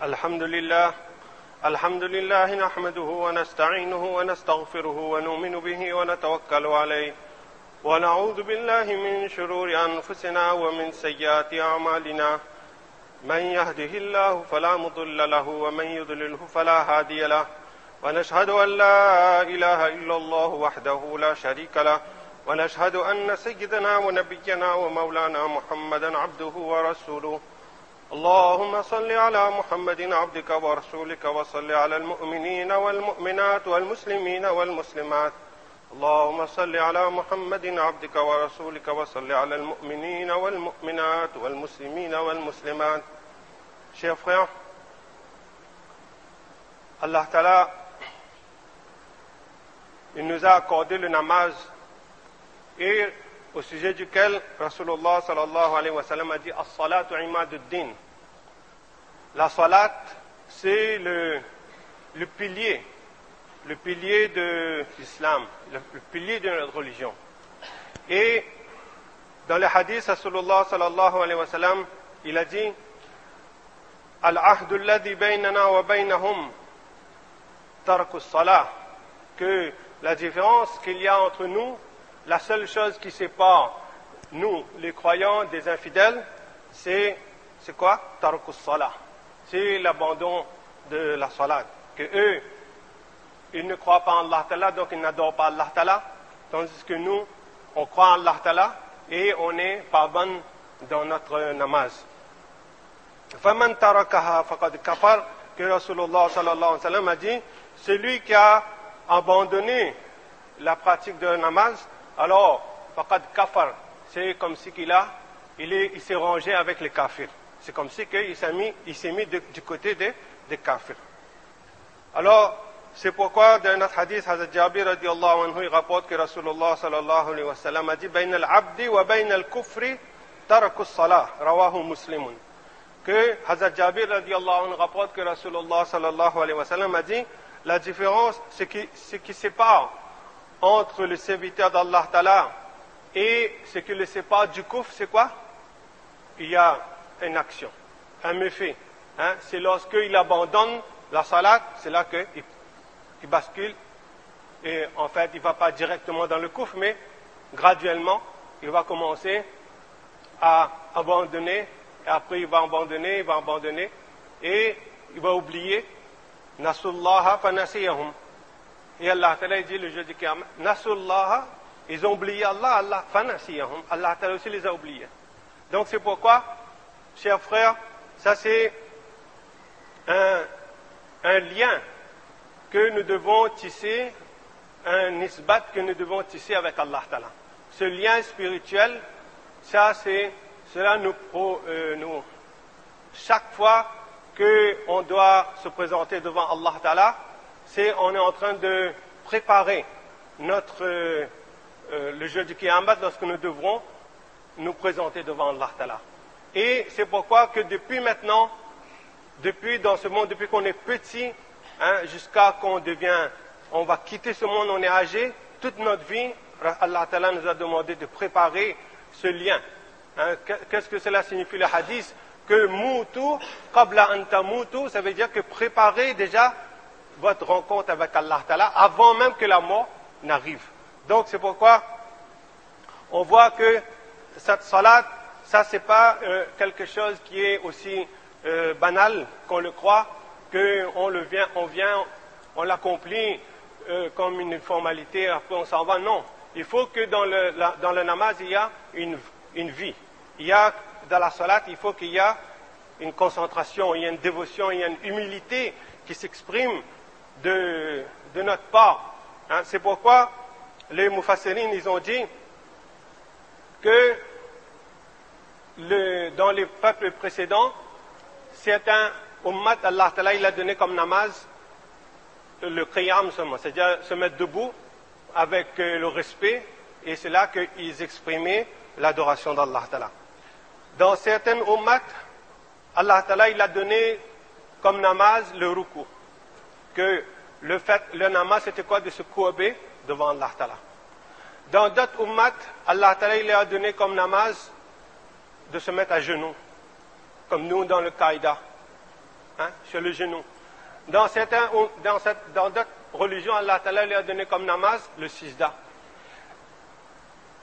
الحمد لله نحمده ونستعينه ونستغفره ونؤمن به ونتوكل عليه ونعوذ بالله من شرور أنفسنا ومن سيئات أعمالنا من يهده الله فلا مضل له ومن يضلله فلا هادي له ونشهد أن لا إله إلا الله وحده لا شريك له ونشهد أن سيدنا ونبينا ومولانا محمدا عبده ورسوله اللهم صل على محمد عبدك ورسولك وصل على المؤمنين والمؤمنات والمسلمين والمسلمات اللهم صل على محمد عبدك ورسولك وصل على المؤمنين والمؤمنات والمسلمين والمسلمات. Chers frères, Allah Ta'ala, il nous a accordé le namaz et au sujet duquel Rasulullah sallallahu alayhi wa sallam a dit As-salatu imaduddin. La salat, c'est le pilier de l'islam, le pilier de notre religion. Et dans le hadith, Rasulullah sallallahu alayhi wa sallam, il a dit Al-ahdu alladhi baynana wa baynahum tarku as-salah, que la différence qu'il y a entre nous, la seule chose qui sépare nous, les croyants, des infidèles, c'est quoi? Tarku as-salah. C'est l'abandon de la salat. Que eux, ils ne croient pas en Allah Ta'ala, donc ils n'adorent pas Allah Ta'ala, tandis que nous, on croit en Allah Ta'ala et on est pardonné dans notre namaz. فَمَنْ تَرَكَهَا فَقَدْ كَفَرَ, que Rasulullah sallallahu alayhi wa sallam a dit, celui qui a abandonné la pratique de namaz, alors faqad kafar, c'est comme si il s'est rangé avec les kafirs. C'est comme si il s'est mis du côté des kafirs. Alors, c'est pourquoi dans notre hadith, Hazrat Jabir radiyallahu anhu, il rapporte que Rasulullah sallallahu alayhi wa sallam a dit bayna al-abdi wa bayna al-kufri taraku as-salah, rawahu muslimun. Que Hazrat Jabir radiyallahu anhu rapporte que Rasulullah sallallahu alayhi wa sallam a dit la différence, ce qui sépare entre le serviteur d'Allah Ta'ala et ce qui le sépare du kufr, c'est quoi? Il y a une action, un méfait. C'est lorsqu'il abandonne la salat, c'est là qu'il bascule. Et en fait, il ne va pas directement dans le kufr, mais graduellement, il va commencer à abandonner. Et après, il va abandonner, et il va oublier. Nasullaha fanasiyahum. Et Allah Ta'ala dit le jour du Qiyamah, Nasullaha, ils ont oublié Allah fanasiyahum. Allah Ta'ala aussi les a oubliés. Donc c'est pourquoi, chers frères, ça c'est un lien que nous devons tisser, un nisbat que nous devons tisser avec Allah Ta'ala. Ce lien spirituel, cela nous chaque fois qu'on doit se présenter devant Allah Ta'ala, on est en train de préparer le jour du Qiyamah lorsque nous devrons nous présenter devant Allah Ta'ala. Et c'est pourquoi que depuis maintenant, dans ce monde, depuis qu'on est petit, jusqu'à qu'on on va quitter ce monde, on est âgé, toute notre vie, Allah Ta'ala nous a demandé de préparer ce lien. Qu'est-ce que cela signifie le hadith? Que mutu qabla an tamutu, ça veut dire que préparez déjà votre rencontre avec Allah Ta'ala avant même que la mort n'arrive. Donc c'est pourquoi on voit que cette salat, ça c'est pas quelque chose qui est aussi banal qu'on le croit, on l'accomplit comme une formalité, après on s'en va. Non, il faut que dans le namaz il y a une vie. Dans la salat, il faut qu'il y ait une concentration, il y a une dévotion, il y a une humilité qui s'exprime de notre part. C'est pourquoi les mufassirin, ils ont dit que dans les peuples précédents, certains ummat, Allah Ta'ala, il a donné comme namaz le qiyam seulement, c'est-à-dire se mettre debout avec le respect, et c'est là qu'ils exprimaient l'adoration d'Allah Ta'ala. Dans certaines ummat, Allah Ta'ala, il a donné comme namaz le ruku. Que le namaz, c'était quoi? De se courber devant Allah Ta'ala. Dans d'autres ummat, Allah Ta'ala, il a donné comme namaz de se mettre à genoux, comme nous dans le qaïda. hein, sur le genou. Dans d'autres religions, Allah Ta'ala lui a donné comme namaz le sijda.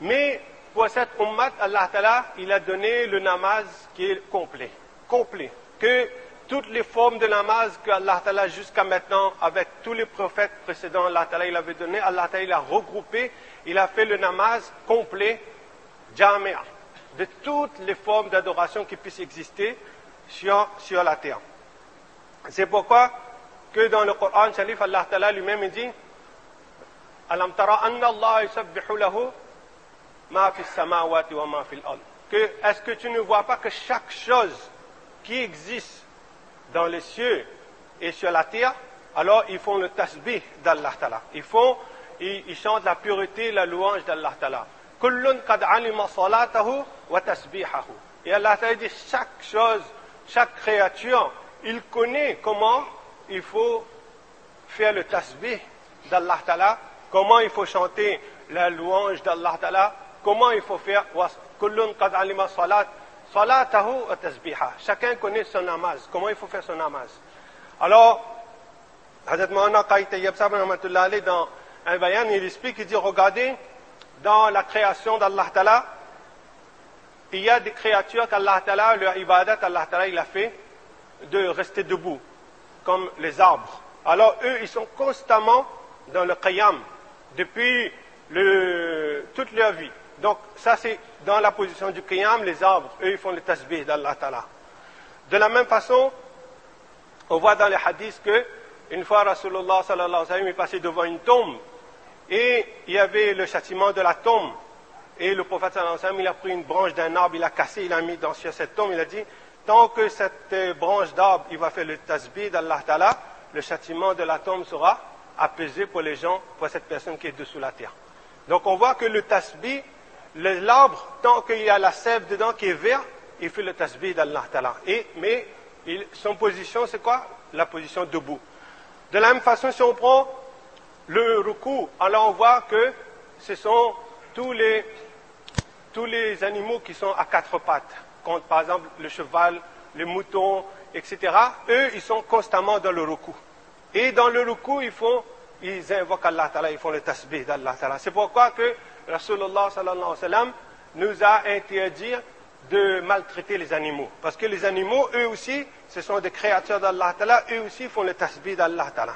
Mais pour cette ummat, Allah Ta'ala, il a donné le namaz qui est complet. Complet. Que toutes les formes de namaz que Allah Ta'ala jusqu'à maintenant, avec tous les prophètes précédents, Allah Ta'ala il avait donné, Allah Ta'ala il a regroupé, il a fait le namaz complet, jami'a, de toutes les formes d'adoration qui puissent exister sur la terre. C'est pourquoi que dans le Coran Sharif, Allah Ta'ala lui-même dit Alam tara anna Allah yusabbihu lahu ma fi samawati wa ma fil ard. Est-ce que tu ne vois pas que chaque chose qui existe dans les cieux et sur la terre, alors ils font le tasbih d'Allah Ta'ala. Ils chantent la pureté et la louange d'Allah Ta'ala. Kullun qad alima salatahu wa tasbihahu. Et Allah Ta'ala dit chaque chose, chaque créature, il connaît comment il faut faire le tasbih d'Allah Ta'ala, comment il faut chanter la louange d'Allah Ta'ala, comment il faut faire kullun qad alima salatahu wa tasbiha. Chacun connaît son namaz, comment il faut faire son namaz. Alors, Hazrat Maulana Qaid Tayyib Sahib rahmatullah alayhi dans un bayan, il explique, il dit, regardez, dans la création d'Allah Ta'ala, il y a des créatures qu'Allah Ta'ala, leur ibadat, Allah Ta'ala, il a fait de rester debout, comme les arbres. Alors, eux, ils sont constamment dans le qiyam, depuis toute leur vie. Donc, ça, c'est dans la position du qiyam, les arbres, eux, ils font le tasbih d'Allah Ta'ala. De la même façon, on voit dans les hadiths que, une fois, Rasulullah sallallahu alayhi wa sallam est passé devant une tombe, et il y avait le châtiment de la tombe. Et le prophète sallallahu alayhi wa sallam, il a pris une branche d'un arbre, il a cassé, il a mis sur cette tombe, il a dit, tant que cette branche d'arbre, il va faire le tasbih d'Allah Ta'ala, le châtiment de la tombe sera apaisé pour les gens, pour cette personne qui est dessous la terre. Donc on voit que le tasbih, l'arbre, tant qu'il y a la sève dedans qui est vert, il fait le tasbih d'Allah Ta'ala. Mais son position, c'est quoi? La position debout. De la même façon, si on prend le ruku, alors on voit que ce sont tous les animaux qui sont à quatre pattes, comme par exemple le cheval, les moutons, etc. Eux, ils sont constamment dans le ruku. Et dans le ruku, ils invoquent Allah Ta'ala, ils font le tasbih d'Allah Ta'ala. C'est pourquoi que Rasulullah sallallahu alayhi wa sallam nous a interdit de maltraiter les animaux. Parce que les animaux, eux aussi, ce sont des créatures d'Allah Ta'ala, eux aussi font le tasbih d'Allah Ta'ala.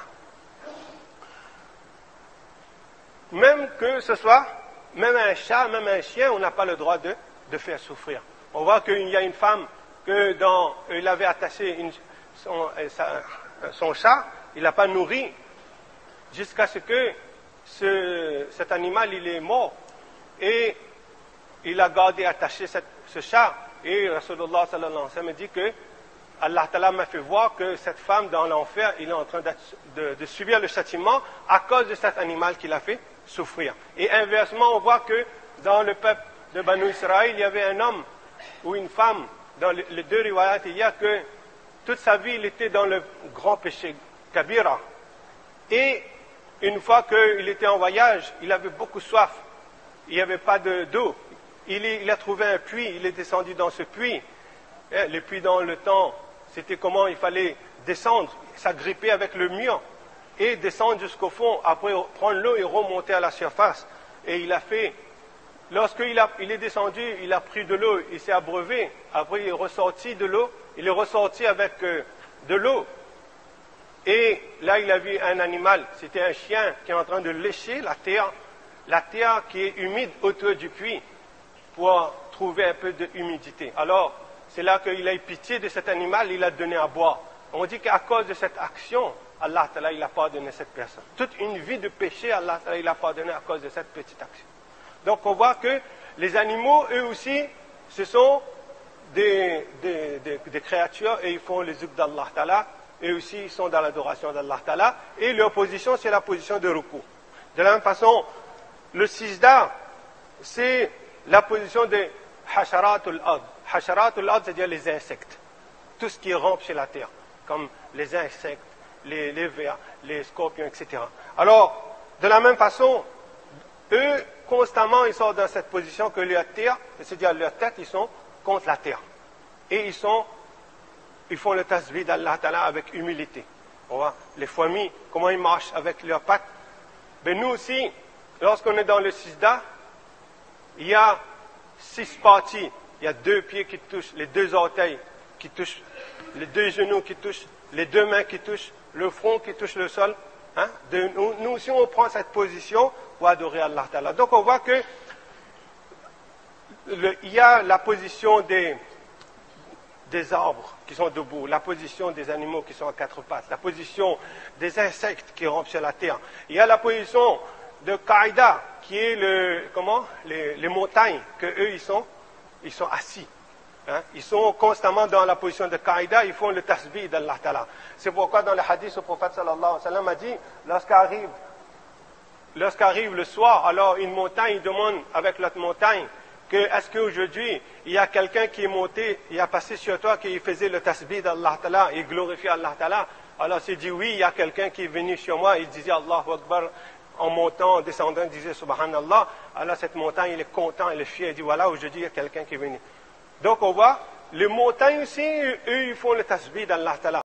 Même que ce soit, même un chat, même un chien, on n'a pas le droit de faire souffrir. On voit qu'il y a une femme il avait attaché son chat, il n'a pas nourri, jusqu'à ce que cet animal, il est mort. Et il a gardé attaché ce chat. Et Rasulullah sallallahu alayhi wa sallam dit que Allah Ta'ala m'a fait voir que cette femme dans l'enfer, il est en train de subir le châtiment à cause de cet animal qu'il a fait souffrir. Et inversement, on voit que dans le peuple de Banu Israël, il y avait un homme ou une femme, dans les deux riwayat, il y a que toute sa vie, il était dans le grand péché, Kabira. Et une fois qu'il était en voyage, il avait beaucoup soif. Il n'y avait pas d'eau. Il a trouvé un puits, il est descendu dans ce puits. Les puits dans le temps, c'était comment il fallait descendre, s'agripper avec le mur et descendre jusqu'au fond, après prendre l'eau et remonter à la surface. Et il a fait, lorsqu'il est descendu, il a pris de l'eau, il s'est abreuvé, après il est ressorti de l'eau, il est ressorti avec de l'eau. Et là, il a vu un animal, c'était un chien qui est en train de lécher la terre qui est humide autour du puits, pour trouver un peu d'humidité. Alors, c'est là qu'il a eu pitié de cet animal, il a donné à boire. On dit qu'à cause de cette action, Allah Ta'ala, il a pardonné cette personne. Toute une vie de péché, Allah Ta'ala, il a pardonné à cause de cette petite action. Donc, on voit que les animaux, eux aussi, ce sont des créatures et ils font les œuvres d'Allah Ta'ala. Eux aussi, ils sont dans l'adoration d'Allah Ta'ala. Et leur position, c'est la position de ruku. De la même façon, le sijda, c'est la position de hasharatul ard. Hasharatul ard, c'est-à-dire les insectes. Tout ce qui rampe sur la terre, comme les insectes, les vers, les scorpions, etc. Alors, de la même façon, eux, constamment, ils sont dans cette position que leur terre, c'est-à-dire leur tête, ils sont contre la terre. Et ils sont ils font le tasbih d'Allah Ta'ala avec humilité. On voit les fourmis, comment ils marchent avec leurs pattes. Mais nous aussi, lorsqu'on est dans le sijda, il y a 6 parties. Il y a 2 pieds qui touchent, les 2 orteils qui touchent, les 2 genoux qui touchent, les 2 mains qui touchent, le front qui touche le sol. Hein? Nous aussi, on prend cette position pour adorer Allah Ta'ala. Donc on voit que il y a la position des arbres qui sont debout, la position des animaux qui sont à 4 pattes, la position des insectes qui rampent sur la terre. Il y a la position de Qaïda, qui est les montagnes, que eux ils sont assis. Hein? Ils sont constamment dans la position de Qaïda, ils font le tasbih d'Allah Ta'ala. C'est pourquoi dans le hadith, le prophète sallallahu alayhi wa sallam a dit, lorsqu'arrive le soir, alors une montagne demande avec l'autre montagne, est-ce qu'aujourd'hui, il y a quelqu'un qui est monté, il a passé sur toi, qui faisait le tasbih d'Allah Ta'ala et glorifiait Allah Ta'ala? Alors c'est dit, oui, il y a quelqu'un qui est venu sur moi, il disait Allahu Akbar, en montant, en descendant, il disait Subhanallah. Alors cette montagne, il est content, il est fier, il dit, voilà, aujourd'hui, il y a quelqu'un qui est venu. Donc on voit, les montagnes aussi, eux, ils font le tasbih d'Allah Ta'ala.